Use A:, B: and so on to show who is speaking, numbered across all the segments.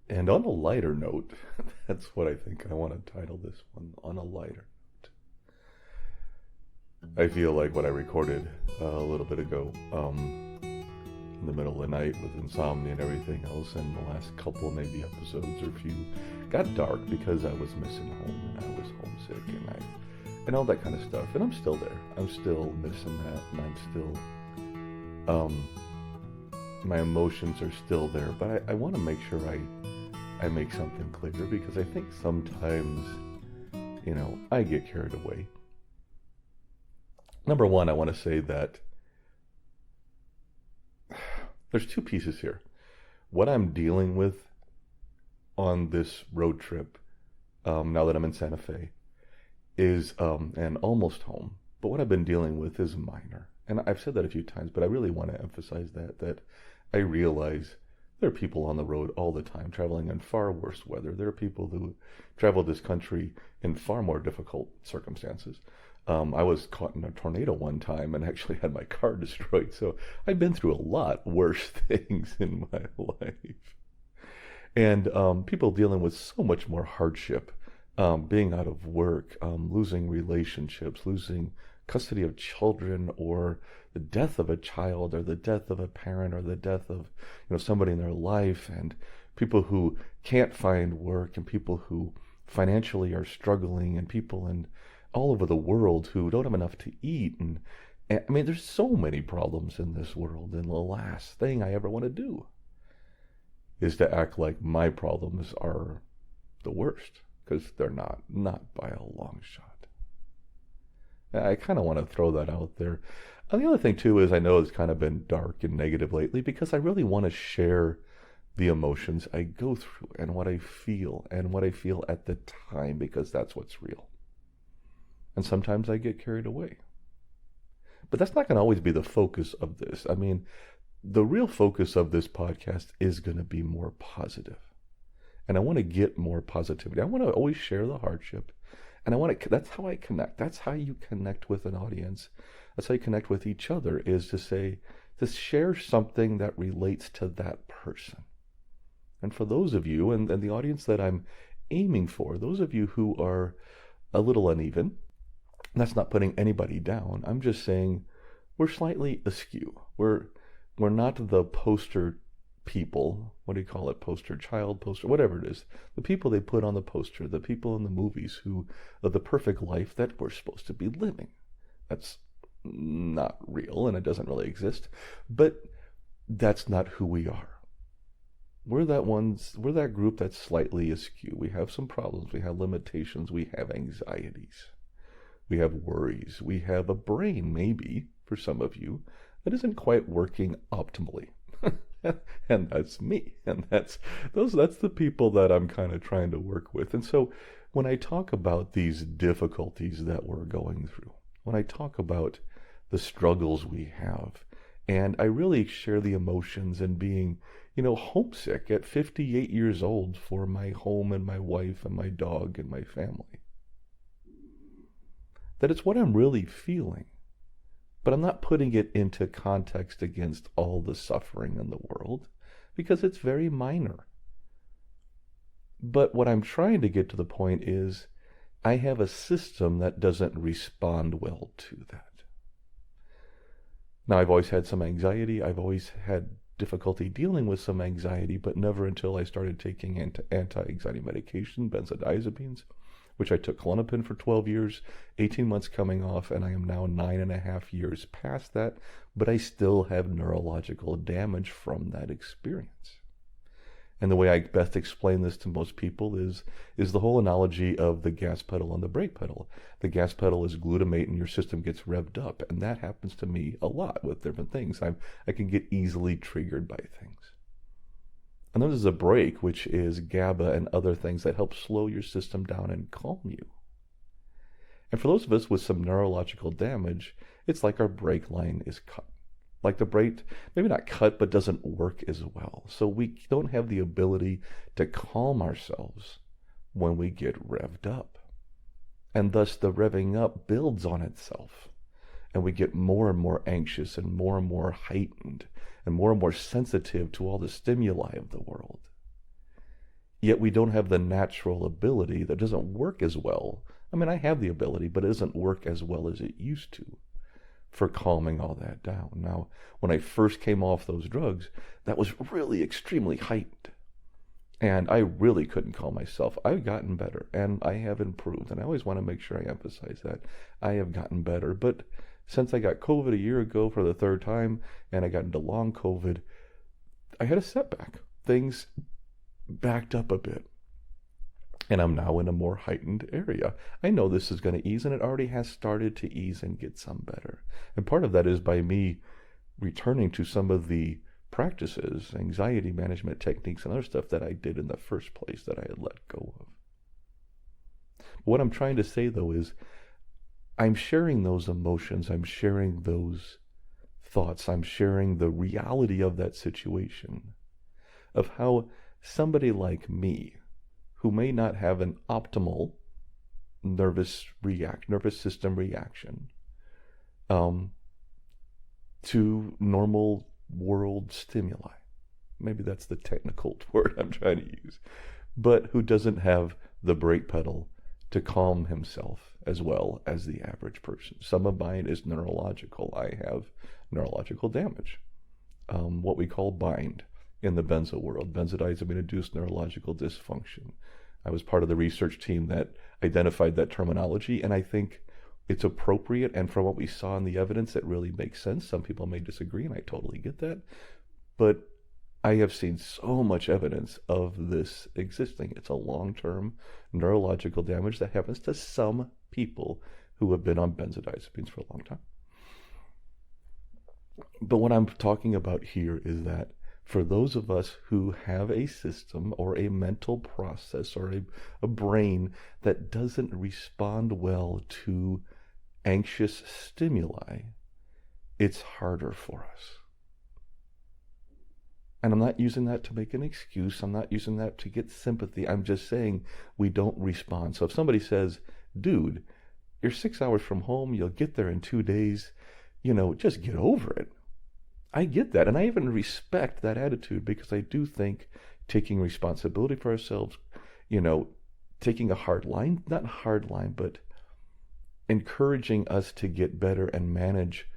A: And on a lighter note, that's what I think I want to title this one, on a lighter note. I feel like what I recorded a little bit ago, in the middle of the night with insomnia and everything else, and the last couple maybe episodes or few got dark because I was missing home and I was homesick and all that kind of stuff. And I'm still there. I'm still missing that, and I'm still my emotions are still there. But I want to make sure I make something clear, because I think sometimes, I get carried away. Number one, I want to say that there's two pieces here. What I'm dealing with on this road trip, now that I'm in Santa Fe, is, and almost home, but what I've been dealing with is minor. And I've said that a few times, but I really want to emphasize that I realize there are people on the road all the time traveling in far worse weather. There are people who travel this country in far more difficult circumstances. I was caught in a tornado one time and actually had my car destroyed. So I've been through a lot worse things in my life. And people dealing with so much more hardship, being out of work, losing relationships, losing custody of children, or the death of a child, or the death of a parent, or the death of somebody in their life, and people who can't find work, and people who financially are struggling, and people in all over the world who don't have enough to eat. And I mean, there's so many problems in this world, and the last thing I ever want to do is to act like my problems are the worst, because they're not by a long shot. I kind of want to throw that out there. And the other thing too is, I know it's kind of been dark and negative lately, because I really want to share the emotions I go through and what I feel at the time, because that's what's real. And sometimes I get carried away. But that's not going to always be the focus of this. I mean, the real focus of this podcast is going to be more positive. And I want to get more positivity. I want to always share the hardship. And that's how I connect. That's how you connect with an audience. That's how you connect with each other, is to share something that relates to that person. And for those of you, and the audience that I'm aiming for, those of you who are a little uneven, that's not putting anybody down. I'm just saying we're slightly askew. We're not the poster people. What do you call it? Poster child, poster, whatever it is. The people they put on the poster, the people in the movies who are the perfect life that we're supposed to be living. That's not real, and it doesn't really exist. But that's not who we are. We're that group that's slightly askew. We have some problems. We have limitations. We have anxieties. We have worries. We have a brain, maybe, for some of you, that isn't quite working optimally. And that's me. And that's the people that I'm kind of trying to work with. And so when I talk about these difficulties that we're going through, when I talk about the struggles we have, and I really share the emotions and being, homesick at 58 years old for my home and my wife and my dog and my family, that it's what I'm really feeling. But I'm not putting it into context against all the suffering in the world, because it's very minor. But what I'm trying to get to the point is, I have a system that doesn't respond well to that. Now, I've always had some anxiety. I've always had difficulty dealing with some anxiety, but never until I started taking anti-anxiety medication, benzodiazepines, which I took Klonopin for 12 years, 18 months coming off, and I am now 9.5 years past that, but I still have neurological damage from that experience. And the way I best explain this to most people is the whole analogy of the gas pedal and the brake pedal. The gas pedal is glutamate and your system gets revved up, and that happens to me a lot with different things. I can get easily triggered by things. And then there's a brake, which is GABA and other things that help slow your system down and calm you. And for those of us with some neurological damage, it's like our brake line is cut. Like the brake, maybe not cut, but doesn't work as well. So we don't have the ability to calm ourselves when we get revved up. And thus the revving up builds on itself. And we get more and more anxious and more heightened and more sensitive to all the stimuli of the world. Yet we don't have the natural ability that doesn't work as well. I mean, I have the ability, but it doesn't work as well as it used to for calming all that down. Now, when I first came off those drugs, that was really extremely heightened. And I really couldn't calm myself. I've gotten better and I have improved. And I always want to make sure I emphasize that. I have gotten better. But since I got COVID a year ago for the third time and I got into long COVID, I had a setback. Things backed up a bit. And I'm now in a more heightened area. I know this is going to ease, and it already has started to ease and get some better. And part of that is by me returning to some of the practices, anxiety management techniques, and other stuff that I did in the first place that I had let go of. What I'm trying to say, though, is I'm sharing those emotions, I'm sharing those thoughts, I'm sharing the reality of that situation, of how somebody like me, who may not have an optimal nervous system reaction to normal world stimuli. Maybe that's the technical word I'm trying to use. But who doesn't have the brake pedal to calm himself as well as the average person. Some of mine is neurological. I have neurological damage, what we call bind in the benzo world, benzodiazepine-induced neurological dysfunction. I was part of the research team that identified that terminology, and I think it's appropriate, and from what we saw in the evidence, it really makes sense. Some people may disagree, and I totally get that. But I have seen so much evidence of this existing. It's a long-term neurological damage that happens to some people who have been on benzodiazepines for a long time. But what I'm talking about here is that for those of us who have a system or a mental process or a brain that doesn't respond well to anxious stimuli, it's harder for us. And I'm not using that to make an excuse. I'm not using that to get sympathy. I'm just saying we don't respond. So if somebody says, dude, you're 6 hours from home, you'll get there in 2 days, just get over it. I get that, and I even respect that attitude, because I do think taking responsibility for ourselves, taking a hard line, not hard line, but encouraging us to get better and manage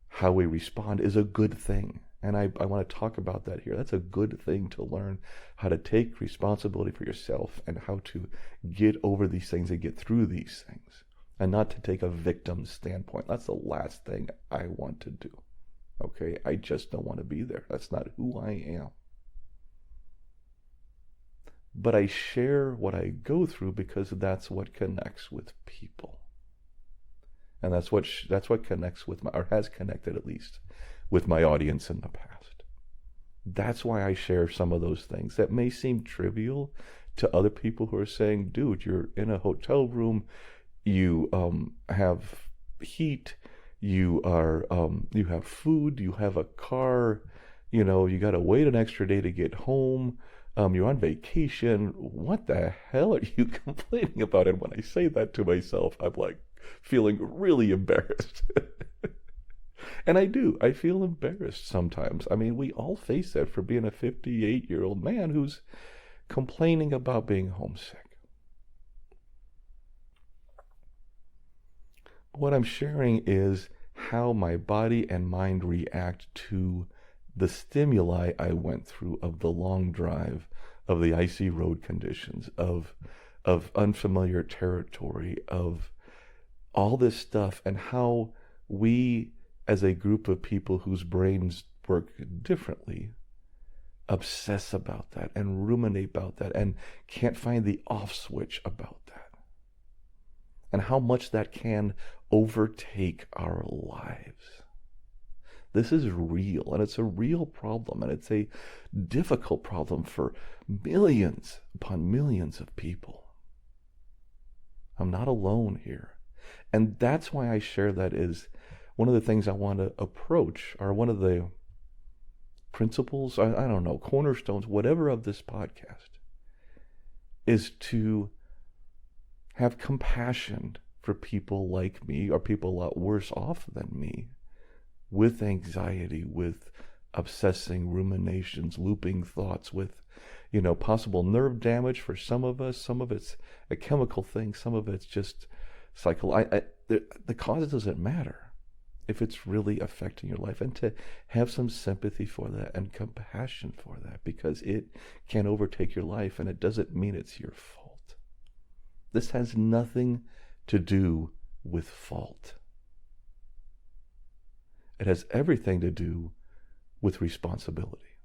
A: how we respond is a good thing. And I want to talk about that here. That's a good thing to learn, how to take responsibility for yourself and how to get over these things and get through these things, and not to take a victim standpoint. That's the last thing I want to do. Okay, I just don't want to be there. That's not who I am. But I share what I go through because that's what connects with people. And that's what connects with or has connected at least, with my audience in the past. That's why I share some of those things that may seem trivial to other people who are saying, dude, you're in a hotel room, you have heat, you have food, you have a car, you got to wait an extra day to get home, you're on vacation. What the hell are you complaining about? And when I say that to myself, I'm like feeling really embarrassed. And I feel embarrassed sometimes. I mean, we all face that for being a 58-year-old man who's complaining about being homesick. What I'm sharing is how my body and mind react to the stimuli I went through of the long drive, of the icy road conditions, of unfamiliar territory, of all this stuff, and how we, as a group of people whose brains work differently, obsess about that and ruminate about that and can't find the off switch about that. And how much that can overtake our lives. This is real, and it's a real problem, and it's a difficult problem for millions upon millions of people. I'm not alone here. And that's why I share that is one of the things I want to approach, or one of the principles, I don't know, cornerstones, whatever, of this podcast, is to have compassion for people like me, or people a lot worse off than me, with anxiety, with obsessing ruminations, looping thoughts, with, possible nerve damage for some of us. Some of it's a chemical thing. Some of it's just the cause doesn't matter if it's really affecting your life, and to have some sympathy for that and compassion for that, because it can overtake your life, and it doesn't mean it's your fault. This has nothing to do with fault. It has everything to do with responsibility.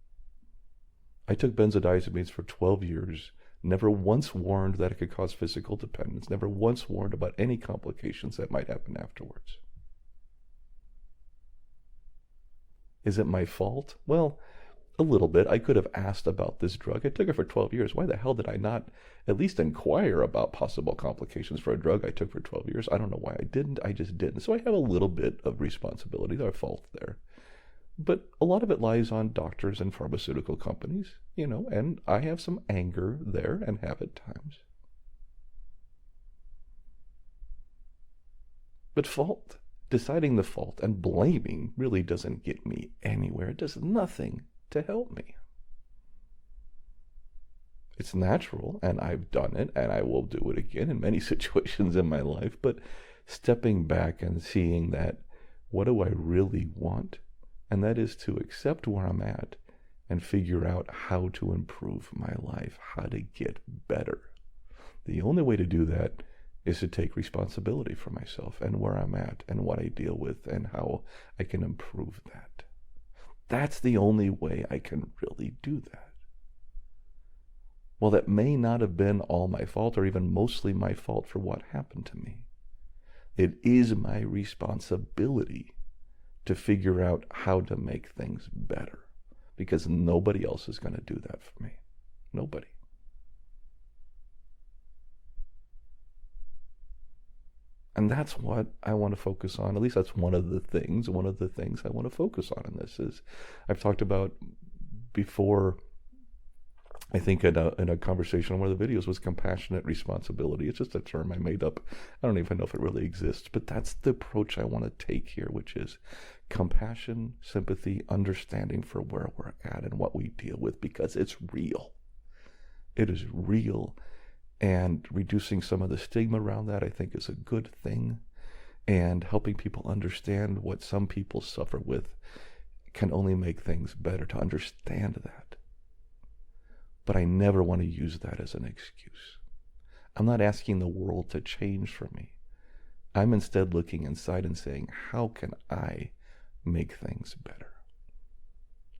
A: I took benzodiazepines for 12 years, never once warned that it could cause physical dependence, never once warned about any complications that might happen afterwards. Is it my fault? Well, a little bit. I could have asked about this drug. I took it for 12 years. Why the hell did I not at least inquire about possible complications for a drug I took for 12 years? I don't know why I didn't. I just didn't. So I have a little bit of responsibility, or fault there. But a lot of it lies on doctors and pharmaceutical companies, and I have some anger there and have at times. But deciding the fault and blaming really doesn't get me anywhere. It does nothing to help me. It's natural, and I've done it, and I will do it again in many situations in my life, but stepping back and seeing that, what do I really want? And that is to accept where I'm at and figure out how to improve my life, how to get better. The only way to do that is to take responsibility for myself and where I'm at and what I deal with and how I can improve that. That's the only way I can really do that. Well, that may not have been all my fault, or even mostly my fault for what happened to me. It is my responsibility to figure out how to make things better, because nobody else is going to do that for me. Nobody. And that's what I want to focus on. At least that's one of the things I want to focus on in this. Is I've talked about before, I think in a conversation on one of the videos, was compassionate responsibility. It's just a term I made up. I don't even know if it really exists, but that's the approach I want to take here, which is compassion, sympathy, understanding for where we're at and what we deal with, because it's real. It is real. And reducing some of the stigma around that, I think, is a good thing. And helping people understand what some people suffer with can only make things better, to understand that. But I never want to use that as an excuse. I'm not asking the world to change for me. I'm instead looking inside and saying, how can I make things better?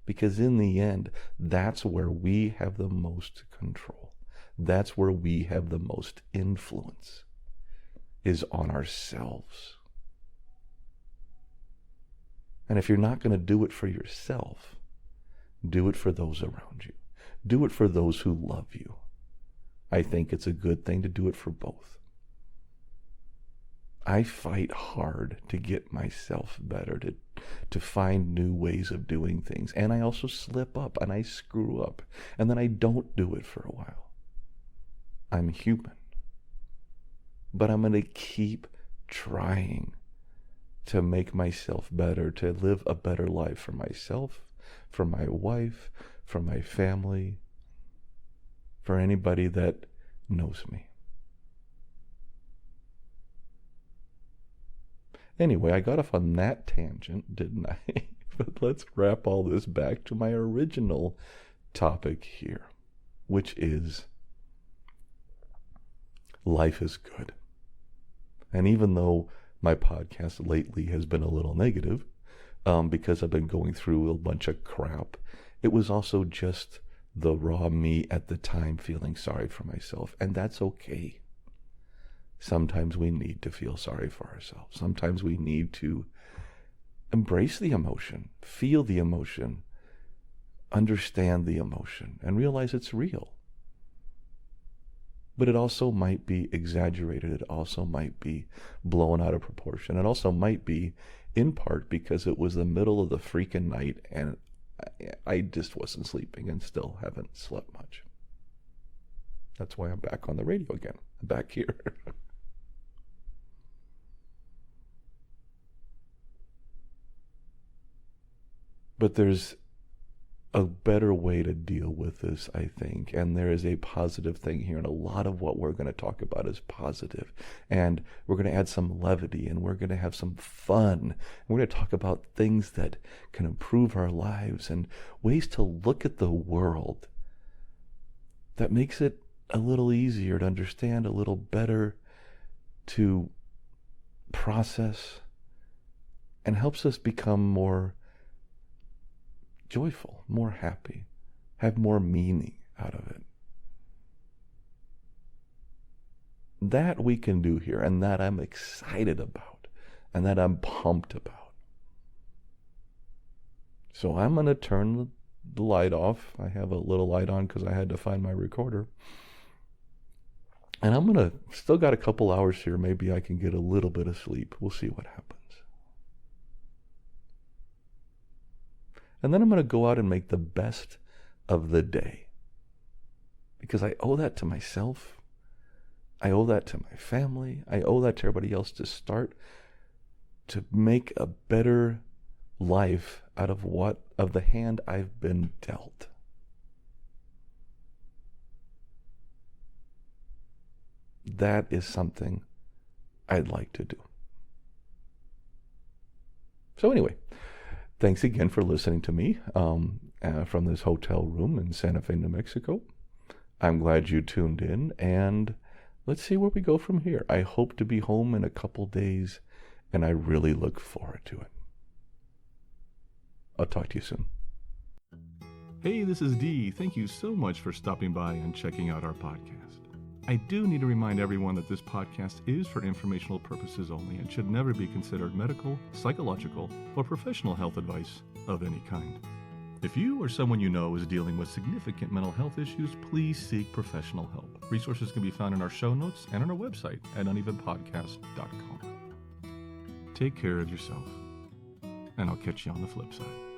A: Because in the end, that's where we have the most control. That's where we have the most influence, is on ourselves. And if you're not going to do it for yourself, do it for those around you. Do it for those who love you. I think it's a good thing to do it for both. I fight hard to get myself better, to find new ways of doing things. And I also slip up and I screw up. And then I don't do it for a while. I'm human. But I'm going to keep trying to make myself better, to live a better life for myself, for my wife, for my family, for anybody that knows me. Anyway, I got off on that tangent, didn't I? But let's wrap all this back to my original topic here, which is life is good. And even though my podcast lately has been a little negative, because I've been going through a bunch of crap, it was also just the raw me at the time feeling sorry for myself. And that's okay. Sometimes we need to feel sorry for ourselves. Sometimes we need to embrace the emotion, feel the emotion, understand the emotion, and realize it's real. But it also might be exaggerated. It also might be blown out of proportion. It also might be, in part, because it was the middle of the freaking night and I just wasn't sleeping and still haven't slept much. That's why I'm back on the radio again. I'm back here. But there's a better way to deal with this, I think. And there is a positive thing here. And a lot of what we're going to talk about is positive. And we're going to add some levity, and we're going to have some fun. And we're going to talk about things that can improve our lives and ways to look at the world that makes it a little easier to understand, a little better to process, and helps us become more joyful, more happy, have more meaning out of it. That we can do here, and that I'm excited about, and that I'm pumped about. So I'm going to turn the light off. I have a little light on because I had to find my recorder. And I'm going to, still got a couple hours here. Maybe I can get a little bit of sleep. We'll see what happens. And then I'm going to go out and make the best of the day. Because I owe that to myself. I owe that to my family. I owe that to everybody else to start to make a better life out of the hand I've been dealt. That is something I'd like to do. So anyway, thanks again for listening to me from this hotel room in Santa Fe, New Mexico. I'm glad you tuned in, and let's see where we go from here. I hope to be home in a couple days, and I really look forward to it. I'll talk to you soon.
B: Hey, this is Dee. Thank you so much for stopping by and checking out our podcast. I do need to remind everyone that this podcast is for informational purposes only and should never be considered medical, psychological, or professional health advice of any kind. If you or someone you know is dealing with significant mental health issues, please seek professional help. Resources can be found in our show notes and on our website at unevenpodcast.com. Take care of yourself, and I'll catch you on the flip side.